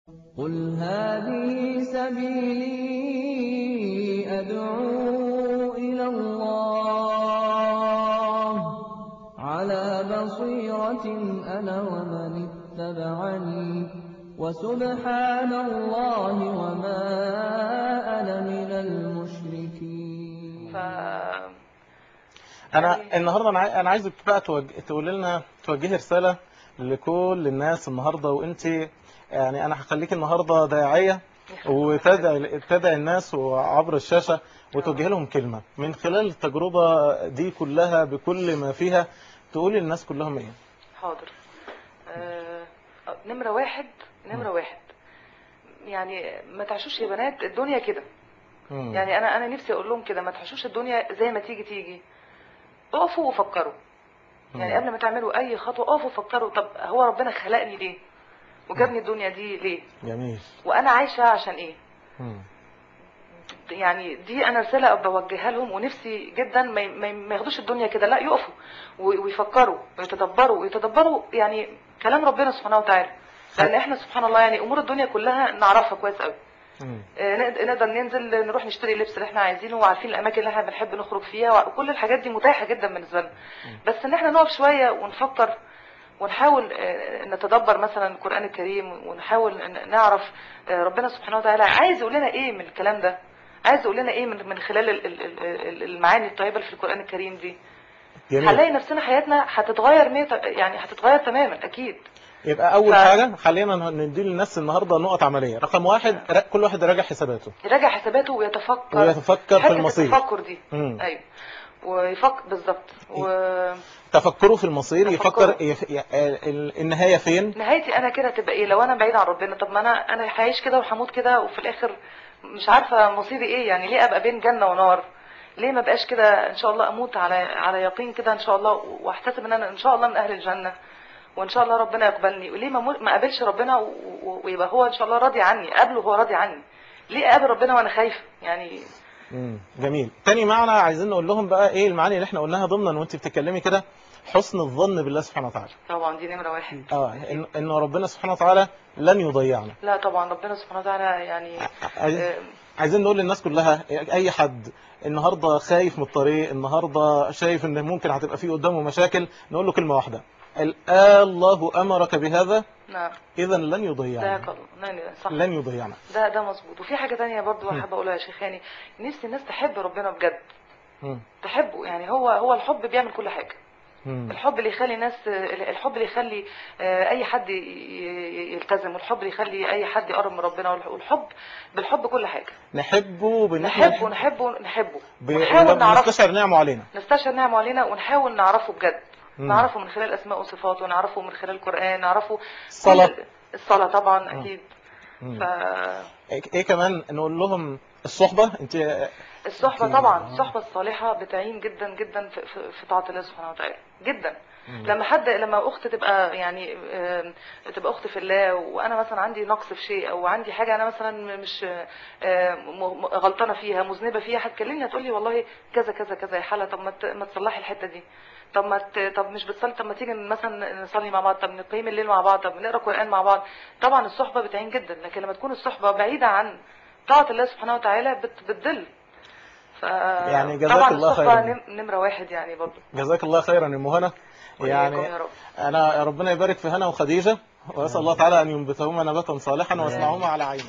قُلْ هَٰذِهِ سَبِيلِي أَدْعُو إِلَى اللَّهِ ۚ عَلَىٰ بَصِيرَةٍ أَنَا وَمَنِ اتَّبَعَنِي ۖ وَسُبْحَانَ اللَّهِ وَمَا أَنَا مِنَ المشركين. أنا النهاردة أنا عايزك بقى تقولي لنا، توجهي رسالة لكل الناس النهاردة، وأنت يعني أنا هخليك النهاردة داعية وتدعي الناس وعبر الشاشة وتوجه لهم كلمة من خلال التجربة دي كلها بكل ما فيها، تقولي للناس كلهم إيه؟ حاضر. نمرة واحد يعني ما تعيشوش يا بنات الدنيا كده. يعني أنا نفسي أقول لهم كده، ما تعيشوش الدنيا زي ما تيجي. اقفوا وفكروا. يعني قبل ما تعملوا أي خطوة اقفوا وفكروا، طب هو ربنا خلقني ليه؟ وجابني الدنيا دي ليه؟ جميل. وأنا عايشة عشان إيه؟ يعني دي انا رساله بوجهها لهم، ونفسي جدا ما ياخدوش الدنيا كده، لا يقفوا ويفكروا ويتدبروا يعني كلام ربنا سبحانه وتعالى، لان احنا سبحان الله يعني امور الدنيا كلها نعرفها كويس قوي. نقدر ننزل نروح نشتري اللبس اللي احنا عايزينه، وعارفين الاماكن اللي احنا بنحب نخرج فيها، وكل الحاجات دي متاحه جدا بالنسبه لنا. بس ان احنا نقف شويه ونفكر ونحاول نتدبر مثلا القرآن الكريم، ونحاول نعرف ربنا سبحانه وتعالى عايز يقول لنا ايه من الكلام ده، عايز يقول لنا ايه من خلال المعاني الطيبة اللي في القرآن الكريم دي. هنلاقي نفسنا حياتنا هتتغير يعني هتتغير تماما اكيد. يبقى اول حاجة خلينا ندي للناس النهاردة نقط عملية. رقم واحد، كل واحد يراجع حساباته ويتفكر في المصير. التفكر دي ايوه، ويفكر بالظبط تفكره في المصير، يفكر النهاية فين، نهايتي انا كده تبقى ايه لو انا بعيد عن ربنا. طب ما انا هعيش كده وهموت كده، وفي الاخر مش عارفه مصيري ايه. يعني ليه ابقى بين جنه ونار؟ ليه ما بقاش كده ان شاء الله اموت على يقين كده ان شاء الله، واحتسب ان انا ان شاء الله من اهل الجنه، وان شاء الله ربنا يقبلني. وليه ما اقابلش ربنا ويبقى هو ان شاء الله راضي عني، قابله هو راضي عني؟ ليه اقابل ربنا وانا خايفه يعني؟ جميل. تاني معنى عايزين نقول لهم بقى ايه المعاني اللي احنا قلناها ضمنا وانت بتتكلمي كده؟ حسن الظن بالله سبحانه وتعالى. طبعا دي نمرة واحد. إن ربنا سبحانه وتعالى لن يضيعنا. لا طبعا ربنا سبحانه وتعالى يعني عايزين نقول للناس كلها، اي حد النهاردة خايف من الطريق، النهاردة شايف ان ممكن هتبقى فيه قدامه مشاكل، نقول له كلمة واحدة: الله امرك بهذا. نعم. اذا لن يضيعنا. صح. لن يضيعنا. ده مظبوط. وفي حاجة تانية برضو حابة اقولها يا شيخ هاني، نفسي الناس تحب ربنا بجد. تحبه. يعني هو الحب بيعمل كل حاجة. الحب اللي يخلي الحب اللي يخلي اي حد يلتزم، والحب اللي يخلي اي حد يقرب من ربنا، والحب بالحب كل حاجة. نحبه نحبه ونستشعر نعمه علينا، ونحاول نعرفه بجد. نعرفه من خلال اسماء وصفاته، ونعرفه من خلال القرآن، نعرفه الصلاة طبعا اكيد. ايه كمان نقول لهم؟ الصحبة. الصحبة طبعا، الصحبة الصالحة بتعين جدا جدا في طاعة الله سبحانه وتعالى جدا. لما اخت تبقى يعني تبقى اخت في الله، وانا مثلا عندي نقص في شيء، او عندي حاجة انا مثلا مش غلطانة فيها، مذنبة فيها، هتكلمني هتقول لي والله كذا كذا كذا يا حلا، طب ما تصلحي الحتة دي، طب مش بتصلي، طب ما تيجي مثلا نصلي مع بعض، طب نقيم الليل مع بعض، طب نقرا قرآن مع بعض. طبعا الصحبة بتعين جدا. لكن لما تكون الصحبة بعيدة عن طاعة الله سبحانه وتعالى بتضل. يعني جزاك الله خيرا. نمرة واحد يعني برضو. جزاك الله خيرا يا ام هنا. يعني انا ربنا يبارك في هنا وخديجة، واسال الله تعالى ان ينبتهما نباتا صالحا ويصنعهما على عينه.